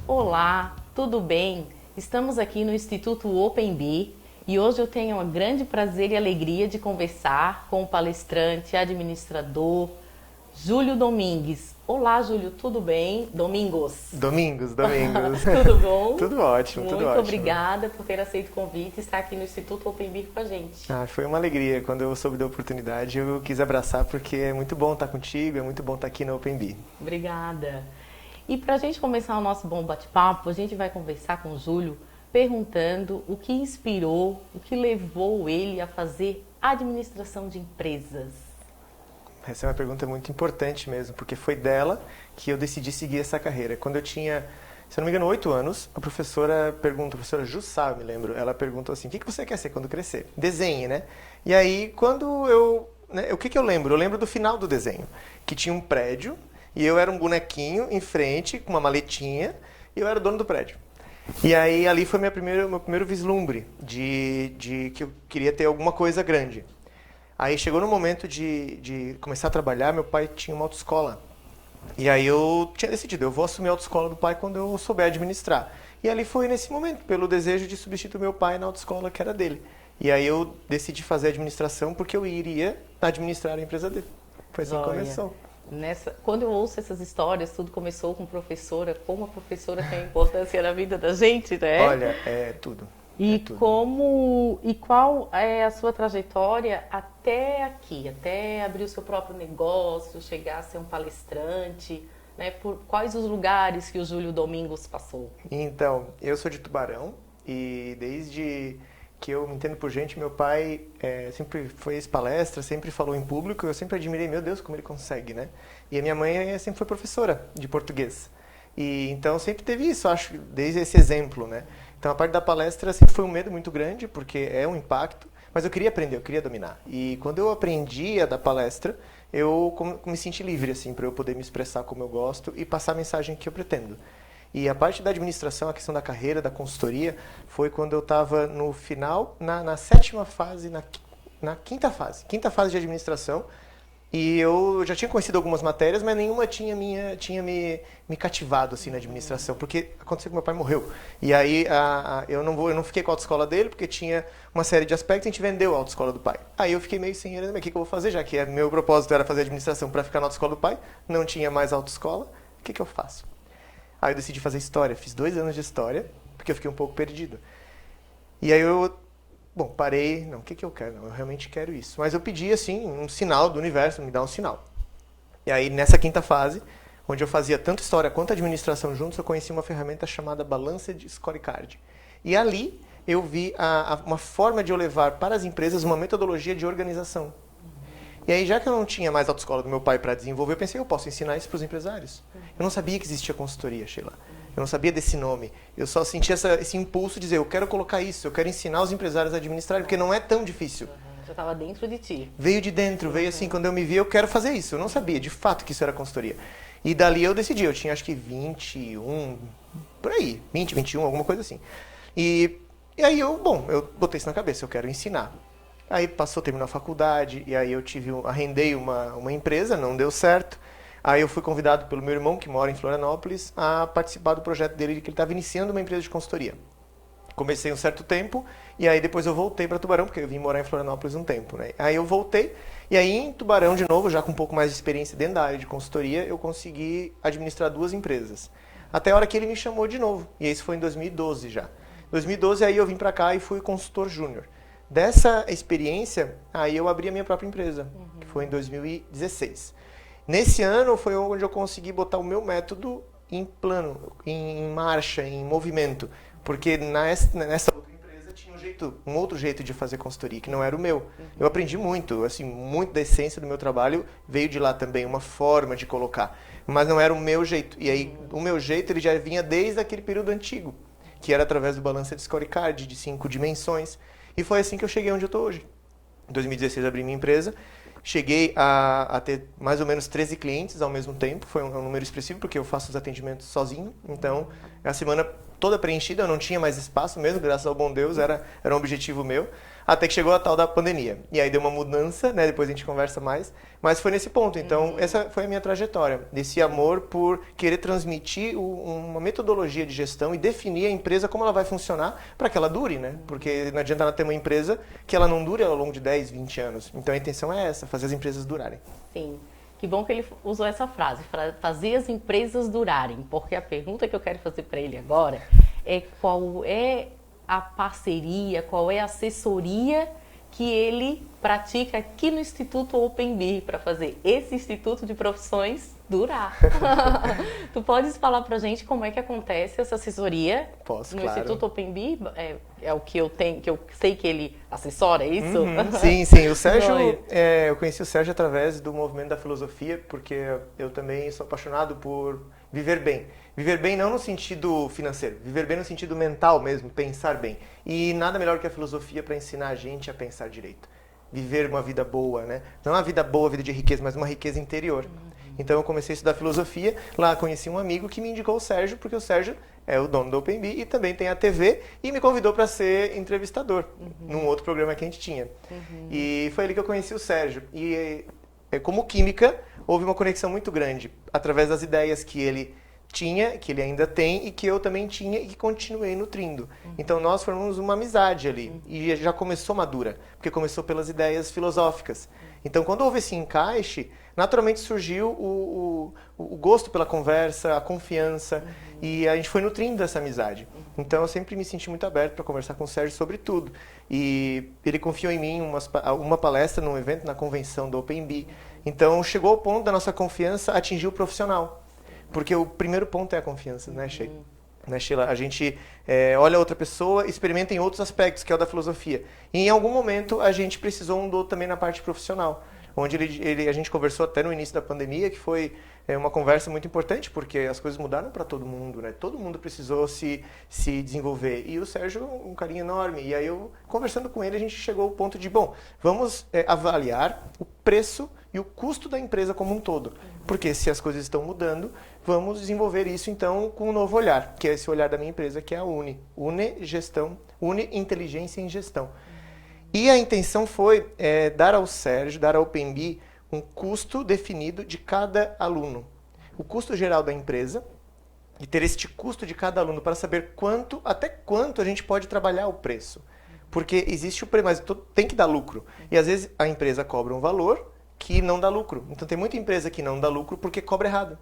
Olá, tudo bem? Estamos aqui no Instituto OpenB e hoje eu tenho um grande prazer e alegria de conversar com o palestrante, administrador, Júlio Domingues. Olá, Júlio, tudo bem? Domingos. Tudo bom? Tudo ótimo, tudo Muito ótimo. obrigada por ter aceito o convite e estar aqui no Instituto OpenB com a gente. Foi uma alegria. Quando eu soube da oportunidade, eu quis abraçar porque é muito bom estar contigo, é muito bom estar aqui na OpenB. Obrigada. E para a gente começar o nosso bom bate-papo, a gente vai conversar com o Júlio perguntando o que inspirou, o que levou ele a fazer administração de empresas. Essa é uma pergunta muito importante mesmo, porque foi dela que eu decidi seguir essa carreira. Quando eu tinha, se eu não me engano, 8 anos, a professora Jussá, eu me lembro, ela perguntou assim, o que você quer ser quando crescer? Desenhe, né? E aí, o que eu lembro? Eu lembro do final do desenho, que tinha um prédio, e eu era um bonequinho em frente, com uma maletinha, e eu era o dono do prédio. E aí, ali foi meu primeiro vislumbre de que eu queria ter alguma coisa grande. Aí chegou no momento de começar a trabalhar, meu pai tinha uma autoescola. E aí eu tinha decidido, eu vou assumir a autoescola do pai quando eu souber administrar. E ali foi nesse momento, pelo desejo de substituir meu pai na autoescola que era dele. E aí eu decidi fazer administração porque eu iria administrar a empresa dele. Foi assim que começou. Quando eu ouço essas histórias, tudo começou com professora, como a professora tem importância na vida da gente, né? Olha, é tudo. E qual é a sua trajetória até aqui, até abrir o seu próprio negócio, chegar a ser um palestrante, né? Por quais os lugares que o Júlio Domingos passou? Então, eu sou de Tubarão e desde que eu me entendo por gente, meu pai sempre fez palestra, sempre falou em público, eu sempre admirei, meu Deus, como ele consegue, né? E a minha mãe sempre foi professora de português. E então sempre teve isso, acho, desde esse exemplo, né? Então a parte da palestra sempre foi um medo muito grande, porque é um impacto, mas eu queria aprender, eu queria dominar. E quando eu aprendi a dar palestra, eu me senti livre, assim, para eu poder me expressar como eu gosto e passar a mensagem que eu pretendo. E a parte da administração, a questão da carreira, da consultoria, foi quando eu estava no final, na sétima fase, na quinta fase de administração. E eu já tinha conhecido algumas matérias, mas nenhuma tinha me cativado assim na administração, porque aconteceu que meu pai morreu. E aí eu não fiquei com a autoescola dele, porque tinha uma série de aspectos, a gente vendeu a autoescola do pai. Aí eu fiquei meio sem ele, o que eu vou fazer, já que meu propósito era fazer administração para ficar na autoescola do pai, não tinha mais autoescola, o que eu faço? Aí eu decidi fazer história, fiz 2 anos de história, porque eu fiquei um pouco perdido. E aí parei, não, o que eu quero? Não, eu realmente quero isso. Mas eu pedi, assim, um sinal do universo, me dá um sinal. E aí, nessa quinta fase, onde eu fazia tanto história quanto administração juntos, eu conheci uma ferramenta chamada Balanced Scorecard. E ali, eu vi uma forma de eu levar para as empresas uma metodologia de organização. E aí, já que eu não tinha mais a autoescola do meu pai para desenvolver, eu pensei, eu posso ensinar isso para os empresários. Eu não sabia que existia consultoria, Sheila. Eu não sabia desse nome. Eu só sentia esse impulso de dizer, eu quero colocar isso, eu quero ensinar os empresários a administrarem, porque não é tão difícil. Já estava dentro de ti. Veio de dentro, veio assim, quando eu me vi, eu quero fazer isso. Eu não sabia, de fato, que isso era consultoria. E dali eu decidi, eu tinha acho que 21, por aí, 20, 21, alguma coisa assim. E aí eu botei isso na cabeça, eu quero ensinar. Aí terminou a faculdade, e aí eu arrendei uma empresa, não deu certo. Aí eu fui convidado pelo meu irmão, que mora em Florianópolis, a participar do projeto dele, que ele estava iniciando uma empresa de consultoria. Comecei um certo tempo, e aí depois eu voltei para Tubarão, porque eu vim morar em Florianópolis um tempo, né? Aí eu voltei, e aí em Tubarão, de novo, já com um pouco mais de experiência dentro da área de consultoria, eu consegui administrar 2 empresas. Até a hora que ele me chamou de novo, e isso foi em 2012 já. Em 2012, aí eu vim para cá e fui consultor júnior. Dessa experiência, aí eu abri a minha própria empresa, que foi em 2016. Nesse ano foi onde eu consegui botar o meu método em plano, em marcha, em movimento. Porque nessa outra empresa tinha um outro jeito de fazer consultoria, que não era o meu. Eu aprendi muito, assim, muito da essência do meu trabalho veio de lá também, uma forma de colocar. Mas não era o meu jeito. E aí, o meu jeito ele já vinha desde aquele período antigo, que era através do Balanced Scorecard, de 5 dimensões. E foi assim que eu cheguei onde eu estou hoje. Em 2016 eu abri minha empresa, cheguei a ter mais ou menos 13 clientes ao mesmo tempo, foi um número expressivo porque eu faço os atendimentos sozinho, então a semana toda preenchida, eu não tinha mais espaço mesmo, graças ao bom Deus, era um objetivo meu. até que chegou a tal da pandemia. E aí deu uma mudança, né? Depois a gente conversa mais, mas foi nesse ponto. Então, essa foi a minha trajetória, desse amor por querer transmitir uma metodologia de gestão e definir a empresa como ela vai funcionar para que ela dure, né? Porque não adianta ela ter uma empresa que ela não dure ao longo de 10, 20 anos. Então, a intenção é essa, fazer as empresas durarem. Sim. Que bom que ele usou essa frase, fazer as empresas durarem, porque a pergunta que eu quero fazer para ele agora é qual é a parceria, qual é a assessoria que ele pratica aqui no Instituto OpenBee para fazer esse Instituto de Profissões durar. Tu podes falar pra gente como é que acontece essa assessoria? Posso, no claro. Instituto OpenBee? É o que eu tenho, que eu sei que ele assessora, é isso? Sim. O Sérgio, eu conheci o Sérgio através do movimento da filosofia, porque eu também sou apaixonado por viver bem. Viver bem não no sentido financeiro, viver bem no sentido mental mesmo, pensar bem. E nada melhor que a filosofia para ensinar a gente a pensar direito. Viver uma vida boa, né? Não uma vida boa, vida de riqueza, mas uma riqueza interior. Então eu comecei a estudar filosofia, lá conheci um amigo que me indicou o Sérgio, porque o Sérgio é o dono do OpenBee e também tem a TV, e me convidou para ser entrevistador num outro programa que a gente tinha. E foi ali que eu conheci o Sérgio. E como química, houve uma conexão muito grande, através das ideias que ele tinha, que ele ainda tem, e que eu também tinha e que continuei nutrindo. Então nós formamos uma amizade ali, e já começou madura, porque começou pelas ideias filosóficas. Então quando houve esse encaixe, naturalmente surgiu o gosto pela conversa, a confiança, e a gente foi nutrindo essa amizade. Então eu sempre me senti muito aberto para conversar com o Sérgio sobre tudo. E ele confiou em mim uma palestra num evento na convenção do OpenBee. Então chegou ao ponto da nossa confiança atingir o profissional. Porque o primeiro ponto é a confiança, né, Sheila? A gente olha outra pessoa, experimenta em outros aspectos, que é o da filosofia. E em algum momento a gente precisou um do outro também na parte profissional. Onde a gente conversou até no início da pandemia, que foi uma conversa muito importante, porque as coisas mudaram para todo mundo, né? Todo mundo precisou se desenvolver. E o Sérgio, um carinho enorme. E aí, conversando com ele, a gente chegou ao ponto de, vamos avaliar o preço e o custo da empresa como um todo. Porque se as coisas estão mudando, vamos desenvolver isso, então, com um novo olhar, que é esse olhar da minha empresa, que é a Uni. Uni Gestão, Uni Inteligência em Gestão. E a intenção foi dar ao Sérgio, dar ao OpenBee, um custo definido de cada aluno. O custo geral da empresa, e ter este custo de cada aluno para saber até quanto a gente pode trabalhar o preço. Porque existe o preço, mas tem que dar lucro. E às vezes a empresa cobra um valor que não dá lucro. Então tem muita empresa que não dá lucro porque cobra errado.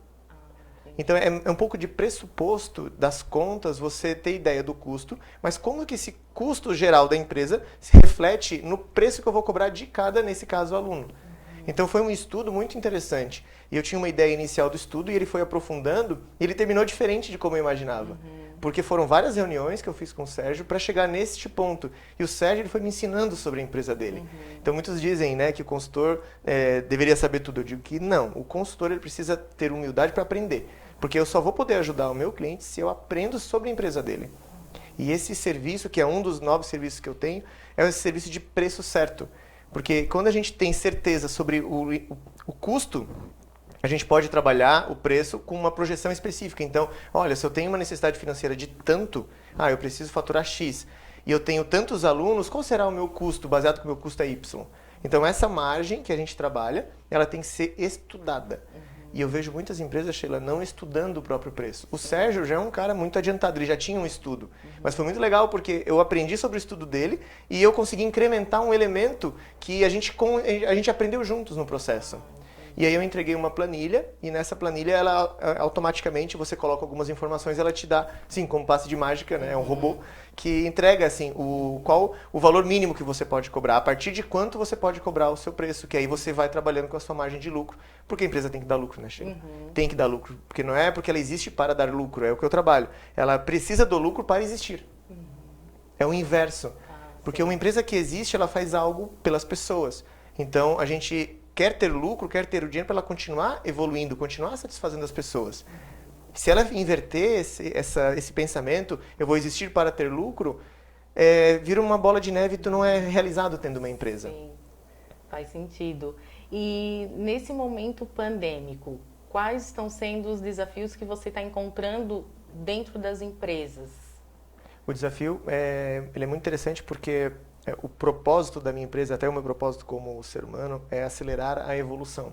Então é um pouco de pressuposto das contas você ter ideia do custo, mas como que esse custo geral da empresa se reflete no preço que eu vou cobrar de cada, nesse caso, aluno. Então foi um estudo muito interessante. E eu tinha uma ideia inicial do estudo e ele foi aprofundando e ele terminou diferente de como eu imaginava. Porque foram várias reuniões que eu fiz com o Sérgio para chegar neste ponto. E o Sérgio ele foi me ensinando sobre a empresa dele. Então muitos dizem, né, que o consultor deveria saber tudo. Eu digo que não, o consultor ele precisa ter humildade para aprender. Porque eu só vou poder ajudar o meu cliente se eu aprendo sobre a empresa dele. E esse serviço, que é um dos 9 serviços que eu tenho, é esse serviço de preço certo. Porque quando a gente tem certeza sobre o custo, a gente pode trabalhar o preço com uma projeção específica. Então, olha, se eu tenho uma necessidade financeira de tanto, eu preciso faturar X, e eu tenho tantos alunos, qual será o meu custo, baseado que o meu custo é Y? Então, essa margem que a gente trabalha, ela tem que ser estudada. E eu vejo muitas empresas, Sheila, não estudando o próprio preço. O Sérgio já é um cara muito adiantado, ele já tinha um estudo. Mas foi muito legal porque eu aprendi sobre o estudo dele e eu consegui incrementar um elemento que a gente aprendeu juntos no processo. E aí eu entreguei uma planilha e nessa planilha ela automaticamente você coloca algumas informações, ela te dá, sim, como passe de mágica, né? É um robô que entrega assim qual o valor mínimo que você pode cobrar, a partir de quanto você pode cobrar o seu preço, que aí você vai trabalhando com a sua margem de lucro, porque a empresa tem que dar lucro, né, Sheila? Tem que dar lucro, porque não é porque ela existe para dar lucro, é o que eu trabalho. Ela precisa do lucro para existir. É o inverso. Porque uma empresa que existe, ela faz algo pelas pessoas. Então, a gente quer ter lucro, quer ter o dinheiro para ela continuar evoluindo, continuar satisfazendo as pessoas. Se ela inverter esse pensamento, eu vou existir para ter lucro, vira uma bola de neve e tu não é realizado tendo uma empresa. Sim, faz sentido. E nesse momento pandêmico, quais estão sendo os desafios que você está encontrando dentro das empresas? O desafio ele é muito interessante porque o propósito da minha empresa, até o meu propósito como ser humano, é acelerar a evolução.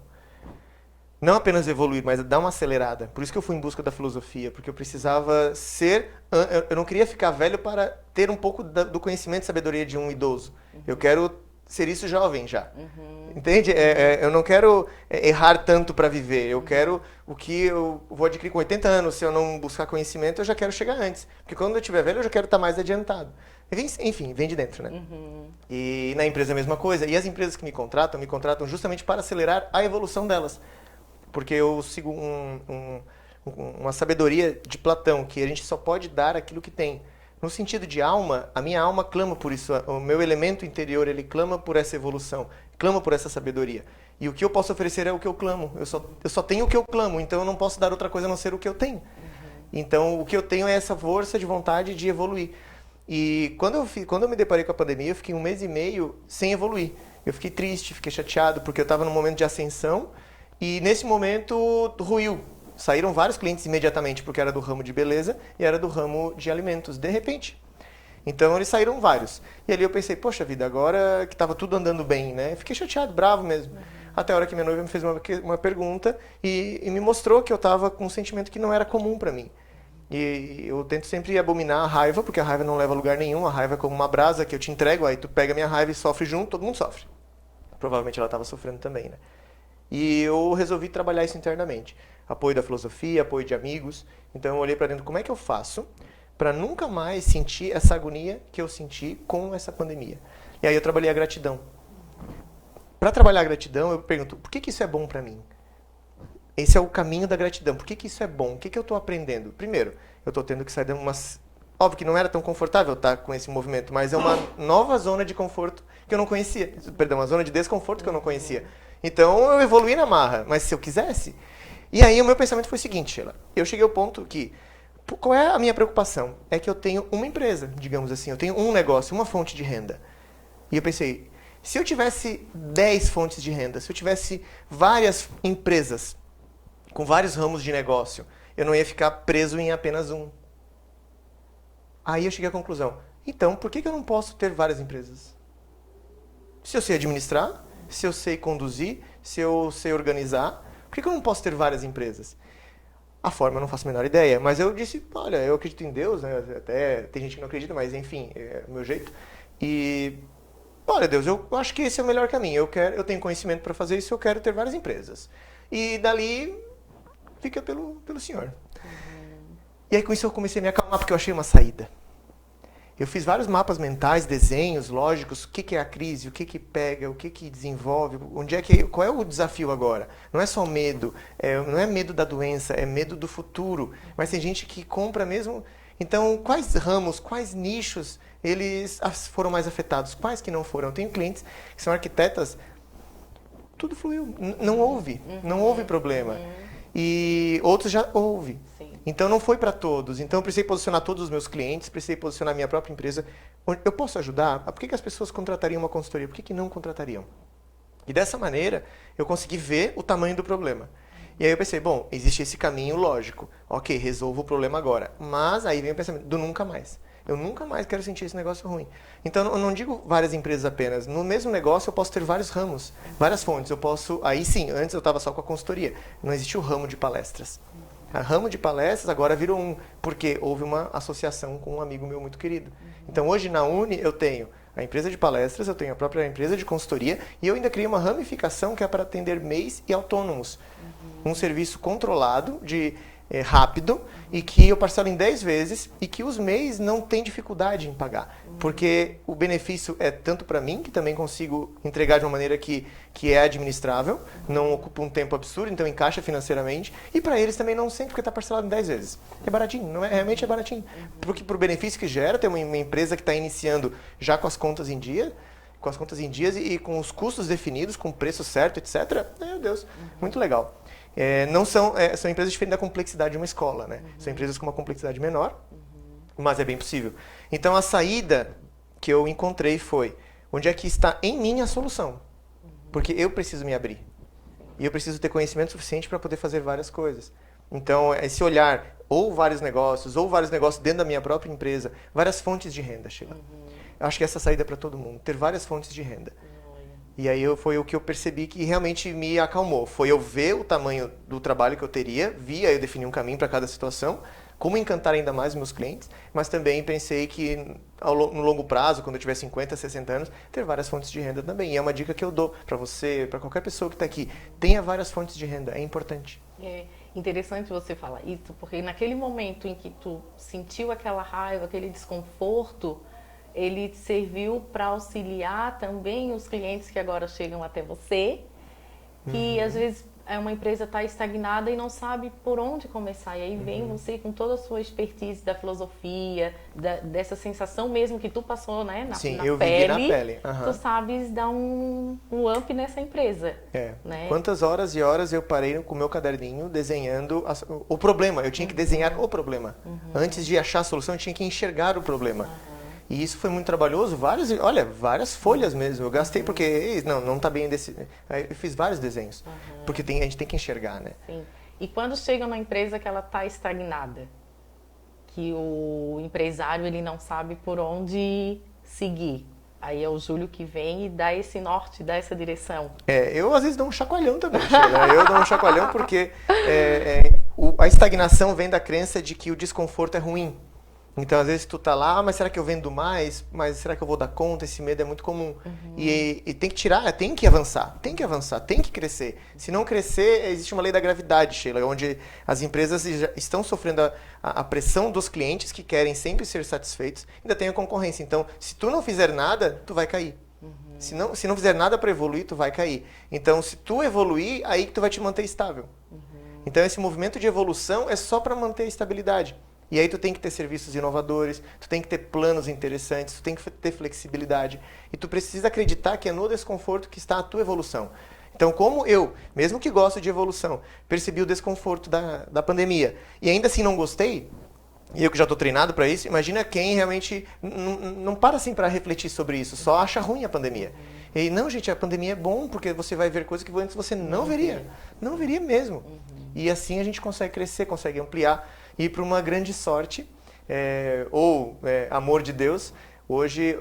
Não apenas evoluir, mas dar uma acelerada. Por isso que eu fui em busca da filosofia, porque eu precisava ser... Eu não queria ficar velho para ter um pouco do conhecimento e sabedoria de um idoso. Eu quero ser isso jovem já. Entende? Eu não quero errar tanto para viver. Eu quero o que eu vou adquirir com 80 anos. Se eu não buscar conhecimento, eu já quero chegar antes. Porque quando eu estiver velho, eu já quero estar mais adiantado. Enfim, vem de dentro, né? E na empresa a mesma coisa. E as empresas que me contratam justamente para acelerar a evolução delas. Porque eu sigo uma sabedoria de Platão, que a gente só pode dar aquilo que tem. No sentido de alma, a minha alma clama por isso. O meu elemento interior, ele clama por essa evolução, clama por essa sabedoria. E o que eu posso oferecer é o que eu clamo. Eu só tenho o que eu clamo, então eu não posso dar outra coisa a não ser o que eu tenho. Então, o que eu tenho é essa força de vontade de evoluir. E quando eu me deparei com a pandemia, eu fiquei 1 mês e meio sem evoluir. Eu fiquei triste, fiquei chateado, porque eu estava num momento de ascensão. E nesse momento ruiu. Saíram vários clientes imediatamente, porque era do ramo de beleza e era do ramo de alimentos, de repente. Então eles saíram vários. E ali eu pensei, poxa vida, agora que estava tudo andando bem, né? Fiquei chateado, bravo mesmo. Até a hora que minha noiva me fez uma pergunta e me mostrou que eu estava com um sentimento que não era comum para mim. E eu tento sempre abominar a raiva, porque a raiva não leva a lugar nenhum. A raiva é como uma brasa que eu te entrego, aí tu pega a minha raiva e sofre junto, todo mundo sofre. Provavelmente ela estava sofrendo também, né? E eu resolvi trabalhar isso internamente. Apoio da filosofia, apoio de amigos. Então eu olhei para dentro, como é que eu faço para nunca mais sentir essa agonia que eu senti com essa pandemia? E aí eu trabalhei a gratidão. Para trabalhar a gratidão, eu pergunto, por que isso é bom para mim? Esse é o caminho da gratidão. Por que isso é bom? O que eu estou aprendendo? Primeiro, eu estou tendo que sair de umas... Óbvio que não era tão confortável estar com esse movimento, mas é uma nova zona de conforto que eu não conhecia. Perdão, uma zona de desconforto que eu não conhecia. Então eu evoluí na marra, mas se eu quisesse... E aí o meu pensamento foi o seguinte, Sheila. Eu cheguei ao ponto que... Qual é a minha preocupação? É que eu tenho uma empresa, digamos assim. Eu tenho um negócio, uma fonte de renda. E eu pensei, se eu tivesse 10 fontes de renda, se eu tivesse várias empresas com vários ramos de negócio, eu não ia ficar preso em apenas um. Aí eu cheguei à conclusão. Então, por que eu não posso ter várias empresas? Se eu sei administrar, se eu sei conduzir, se eu sei organizar, por que eu não posso ter várias empresas? A forma eu não faço a menor ideia, mas eu disse, olha, eu acredito em Deus, né? Até tem gente que não acredita, mas enfim, é o meu jeito. E, olha Deus, eu acho que esse é o melhor caminho. Eu tenho conhecimento para fazer isso, eu quero ter várias empresas. E dali, fica pelo Senhor. E aí com isso eu comecei a me acalmar, porque eu achei uma saída. Eu fiz vários mapas mentais, desenhos, lógicos, o que é a crise, o que pega, o que desenvolve, qual é o desafio agora? Não é só medo, não é medo da doença, é medo do futuro. Mas tem gente que compra mesmo. Então, quais ramos, quais nichos eles foram mais afetados? Quais que não foram? Eu tenho clientes que são arquitetas, tudo fluiu, não houve problema. E outros já houve. Sim. Então não foi para todos. Então eu precisei posicionar todos os meus clientes, precisei posicionar a minha própria empresa. Eu posso ajudar? Por que as pessoas contratariam uma consultoria? Por que não contratariam? E dessa maneira eu consegui ver o tamanho do problema. E aí eu pensei, bom, existe esse caminho lógico. Ok, resolvo o problema agora. Mas aí vem o pensamento do nunca mais. Eu nunca mais quero sentir esse negócio ruim. Então, eu não digo várias empresas apenas. No mesmo negócio, eu posso ter vários ramos, várias fontes. Eu posso... Aí sim, antes eu estava só com a consultoria. Não existia o ramo de palestras. O ramo de palestras agora virou um, porque houve uma associação com um amigo meu muito querido. Então, hoje na Uni, eu tenho a empresa de palestras, eu tenho a própria empresa de consultoria e eu ainda criei uma ramificação que é para atender MEIs e autônomos. Um serviço controlado, rápido, e que eu parcelo em 10 vezes e que os MEIs não têm dificuldade em pagar. Porque o benefício é tanto para mim, que também consigo entregar de uma maneira que é administrável, não ocupa um tempo absurdo, então encaixa financeiramente, e para eles também não sempre, porque está parcelado em 10 vezes. É baratinho, realmente é baratinho. Porque para o benefício que gera, ter uma empresa que está iniciando já com as contas em dia, e com os custos definidos, com o preço certo, etc. Meu Deus, muito legal. São empresas diferentes da complexidade de uma escola, né? São empresas com uma complexidade menor, mas é bem possível. Então a saída que eu encontrei foi, onde é que está em mim a solução? Porque eu preciso me abrir. E eu preciso ter conhecimento suficiente para poder fazer várias coisas. Então, esse olhar, ou vários negócios dentro da minha própria empresa, várias fontes de renda, Sheila. acho que essa saída é para todo mundo, ter várias fontes de renda. E aí foi o que eu percebi que realmente me acalmou. Foi eu ver o tamanho do trabalho que eu teria, aí eu defini um caminho para cada situação, como encantar ainda mais os meus clientes, mas também pensei que no longo prazo, quando eu tiver 50, 60 anos, ter várias fontes de renda também. E é uma dica que eu dou para você, para qualquer pessoa que está aqui. Tenha várias fontes de renda, é importante. É interessante você falar isso, porque naquele momento em que tu sentiu aquela raiva, aquele desconforto, ele serviu para auxiliar também os clientes que agora chegam até você, que às vezes uma empresa está estagnada e não sabe por onde começar. E aí vem você com toda a sua expertise da filosofia, dessa sensação mesmo que tu passou, né, na Sim, na eu pele, vivi na pele. tu sabes dar um up nessa empresa. Né? Quantas horas e horas eu parei com o meu caderninho desenhando o problema. Eu tinha que desenhar o problema. Antes de achar a solução, eu tinha que enxergar o problema. E isso foi muito trabalhoso, várias folhas mesmo. Eu gastei porque, não está bem desse... Aí eu fiz vários desenhos, porque a gente tem que enxergar, né? Sim. E quando chega numa empresa que ela está estagnada, que o empresário ele não sabe por onde seguir, aí é o Júlio que vem e dá esse norte, dá essa direção. Eu às vezes dou um chacoalhão também, Sheila. Eu dou um chacoalhão porque a estagnação vem da crença de que o desconforto é ruim. Então, às vezes, tu tá lá, mas será que eu vendo mais? Mas será que eu vou dar conta? Esse medo é muito comum. E tem que tirar, tem que avançar, tem que crescer. Se não crescer, existe uma lei da gravidade, Sheila, onde as empresas já estão sofrendo a pressão dos clientes que querem sempre ser satisfeitos, ainda tem a concorrência. Então, se tu não fizer nada, tu vai cair. Se não fizer nada para evoluir, tu vai cair. Então, se tu evoluir, aí que tu vai te manter estável. Então, esse movimento de evolução é só para manter a estabilidade. E aí tu tem que ter serviços inovadores, tu tem que ter planos interessantes, tu tem que ter flexibilidade. E tu precisa acreditar que é no desconforto que está a tua evolução. Então, como eu, mesmo que gosto de evolução, percebi o desconforto da pandemia e ainda assim não gostei, e eu que já estou treinado para isso, imagina quem realmente não para assim para refletir sobre isso, só acha ruim a pandemia. E não, gente, a pandemia é bom porque você vai ver coisas que antes você não veria. Não veria mesmo. E assim a gente consegue crescer, consegue ampliar. E por uma grande sorte, amor de Deus, hoje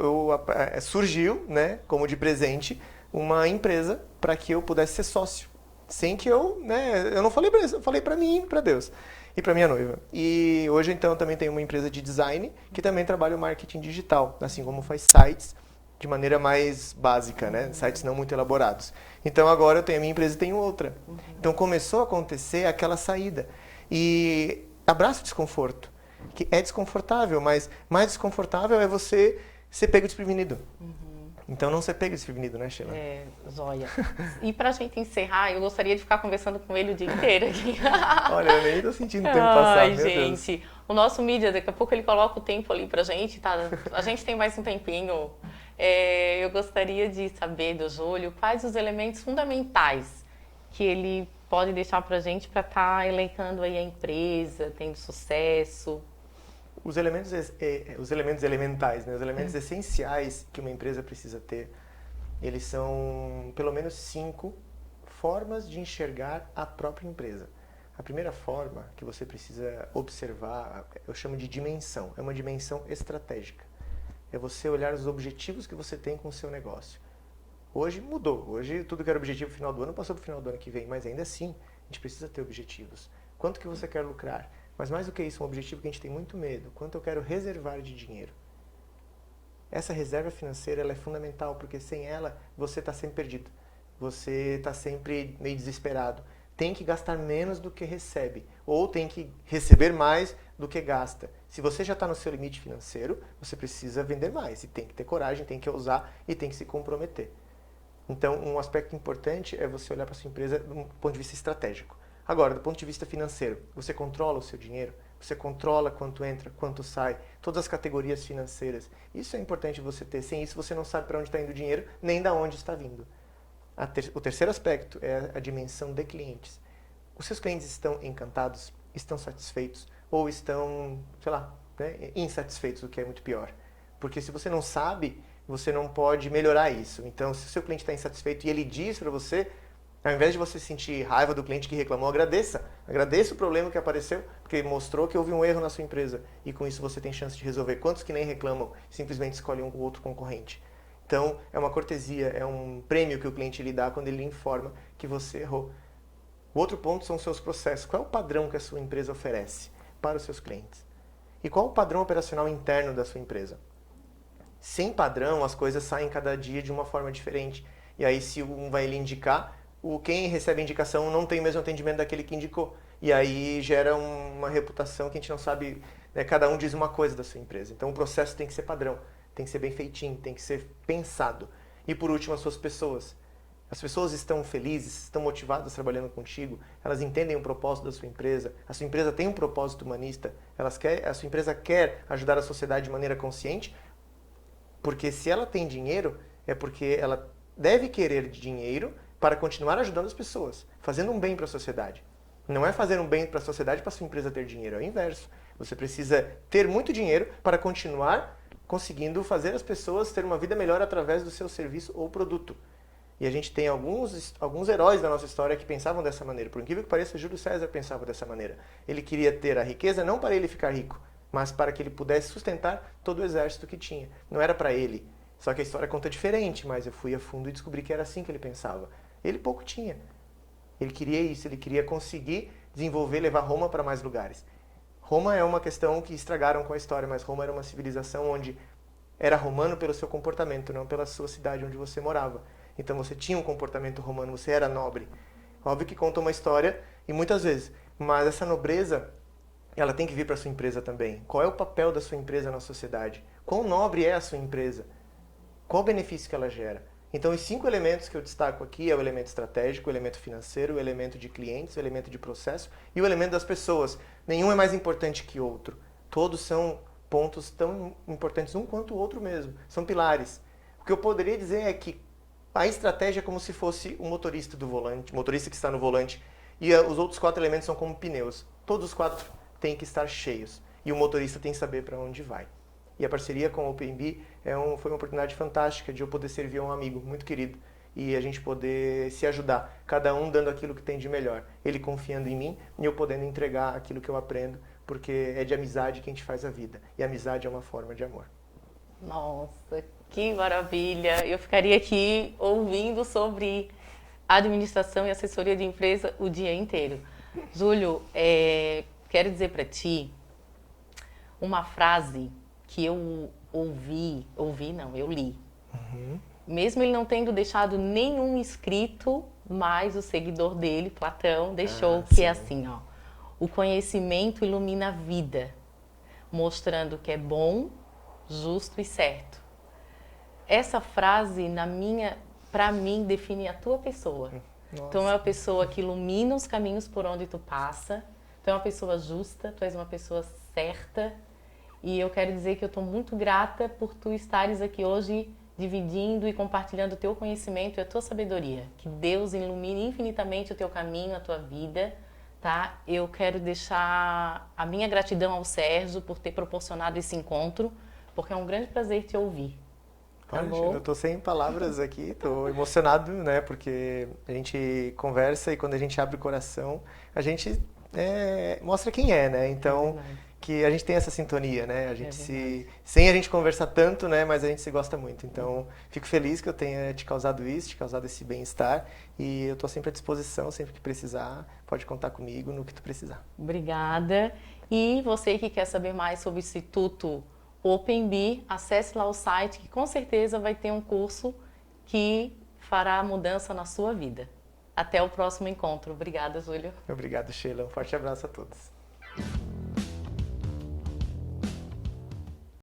surgiu, né, como de presente, uma empresa para que eu pudesse ser sócio. Sem que eu não falei para isso, eu falei para mim, para Deus e para minha noiva. E hoje, então, eu também tenho uma empresa de design que também trabalha o marketing digital, assim como faz sites de maneira mais básica, né? Sites não muito elaborados. Então, agora eu tenho a minha empresa e tenho outra. Então, começou a acontecer aquela saída. E abraça o desconforto, que é desconfortável, mas mais desconfortável é você ser pego desprevenido. Então não ser pego desprevenido, né, Sheila? Joia. E pra gente encerrar, eu gostaria de ficar conversando com ele o dia inteiro aqui. Olha, eu nem tô sentindo o tempo passar, meu gente. Deus. O nosso mídia, daqui a pouco ele coloca o tempo ali pra gente, tá? A gente tem mais um tempinho. Eu gostaria de saber do Júlio quais os elementos fundamentais que ele pode deixar pra gente para estar elencando aí a empresa, tendo sucesso. Os elementos elementais, né? Os elementos essenciais que uma empresa precisa ter, eles são pelo menos 5 formas de enxergar a própria empresa. A primeira forma que você precisa observar, eu chamo de dimensão, é uma dimensão estratégica. É você olhar os objetivos que você tem com o seu negócio. Hoje mudou. Hoje tudo que era objetivo no final do ano passou para o final do ano que vem. Mas ainda assim, a gente precisa ter objetivos. Quanto que você quer lucrar? Mas mais do que isso, um objetivo que a gente tem muito medo. Quanto eu quero reservar de dinheiro? Essa reserva financeira ela é fundamental, porque sem ela você está sempre perdido. Você está sempre meio desesperado. Tem que gastar menos do que recebe. Ou tem que receber mais do que gasta. Se você já está no seu limite financeiro, você precisa vender mais. E tem que ter coragem, tem que ousar e tem que se comprometer. Então, um aspecto importante é você olhar para a sua empresa do ponto de vista estratégico. Agora, do ponto de vista financeiro, você controla o seu dinheiro, você controla quanto entra, quanto sai, todas as categorias financeiras. Isso é importante você ter. Sem isso, você não sabe para onde está indo o dinheiro, nem de onde está vindo. O terceiro aspecto é a dimensão de clientes. Os seus clientes estão encantados, estão satisfeitos ou estão, insatisfeitos, o que é muito pior. Porque se você não sabe, você não pode melhorar isso. Então, se o seu cliente está insatisfeito e ele diz para você, Ao invés de você sentir raiva do cliente que reclamou, agradeça. Agradeça o problema que apareceu, porque mostrou que houve um erro na sua empresa. E com isso você tem chance de resolver. Quantos que nem reclamam, simplesmente escolhem um outro concorrente? Então, é uma cortesia, é um prêmio que o cliente lhe dá quando ele lhe informa que você errou. O outro ponto são os seus processos. Qual é o padrão que a sua empresa oferece para os seus clientes? E qual é o padrão operacional interno da sua empresa? Sem padrão, as coisas saem cada dia de uma forma diferente. E aí, se um vai lhe indicar, quem recebe a indicação não tem o mesmo atendimento daquele que indicou. E aí gera uma reputação que a gente não sabe, né? Cada um diz uma coisa da sua empresa. Então o processo tem que ser padrão, tem que ser bem feitinho, tem que ser pensado. E por último, as suas pessoas. As pessoas estão felizes, estão motivadas trabalhando contigo, elas entendem o propósito da sua empresa, a sua empresa tem um propósito humanista, a sua empresa quer ajudar a sociedade de maneira consciente, porque se ela tem dinheiro, é porque ela deve querer dinheiro para continuar ajudando as pessoas, fazendo um bem para a sociedade. Não é fazer um bem para a sociedade para a sua empresa ter dinheiro, é o inverso. Você precisa ter muito dinheiro para continuar conseguindo fazer as pessoas ter uma vida melhor através do seu serviço ou produto. E a gente tem alguns heróis da nossa história que pensavam dessa maneira. Por incrível que pareça, Júlio César pensava dessa maneira. Ele queria ter a riqueza não para ele ficar rico, mas para que ele pudesse sustentar todo o exército que tinha. Não era para ele. Só que a história conta diferente, mas eu fui a fundo e descobri que era assim que ele pensava. Ele pouco tinha. Ele queria isso, ele queria conseguir desenvolver, levar Roma para mais lugares. Roma é uma questão que estragaram com a história, mas Roma era uma civilização onde era romano pelo seu comportamento, não pela sua cidade onde você morava. Então você tinha um comportamento romano, você era nobre. Óbvio que conta uma história, e muitas vezes, mas essa nobreza, ela tem que vir para a sua empresa também. Qual é o papel da sua empresa na sociedade? Quão nobre é a sua empresa? Qual o benefício que ela gera? Então, os 5 elementos que eu destaco aqui é o elemento estratégico, o elemento financeiro, o elemento de clientes, o elemento de processo e o elemento das pessoas. Nenhum é mais importante que outro. Todos são pontos tão importantes um quanto o outro mesmo. São pilares. O que eu poderia dizer é que a estratégia é como se fosse o motorista do volante, o motorista que está no volante, e os outros 4 elementos são como pneus. Todos os 4 têm que estar cheios e o motorista tem que saber para onde vai. E a parceria com o OpenBee foi uma oportunidade fantástica de eu poder servir a um amigo muito querido e a gente poder se ajudar, cada um dando aquilo que tem de melhor. Ele confiando em mim e eu podendo entregar aquilo que eu aprendo, porque é de amizade que a gente faz a vida. E a amizade é uma forma de amor. Nossa, que maravilha! Eu ficaria aqui ouvindo sobre administração e assessoria de empresa o dia inteiro. Júlio, quero dizer para ti uma frase que eu eu li. Uhum. Mesmo ele não tendo deixado nenhum inscrito, mas o seguidor dele, Platão, deixou, que sim. é assim, ó: o conhecimento ilumina a vida, mostrando que é bom, justo e certo. Essa frase, para mim, define a tua pessoa. Nossa. Tu é uma pessoa que ilumina os caminhos por onde tu passa, tu é uma pessoa justa, tu és uma pessoa certa. E eu quero dizer que eu estou muito grata por tu estares aqui hoje dividindo e compartilhando o teu conhecimento e a tua sabedoria. Que Deus ilumine infinitamente o teu caminho, a tua vida, tá? Eu quero deixar a minha gratidão ao Sérgio por ter proporcionado esse encontro, porque é um grande prazer te ouvir. Tá bom? Eu estou sem palavras aqui, estou emocionado, né? Porque a gente conversa e quando a gente abre o coração, a gente mostra quem é, né? Então, que a gente tem essa sintonia, né? A gente sem a gente conversar tanto, né? Mas a gente se gosta muito. Então, fico feliz que eu tenha te causado isso, te causado esse bem-estar. E eu estou sempre à disposição, sempre que precisar, pode contar comigo no que tu precisar. Obrigada. E você que quer saber mais sobre o Instituto OpenBee, acesse lá o site, que com certeza vai ter um curso que fará a mudança na sua vida. Até o próximo encontro. Obrigada, Júlio. Obrigado, Sheila. Um forte abraço a todos.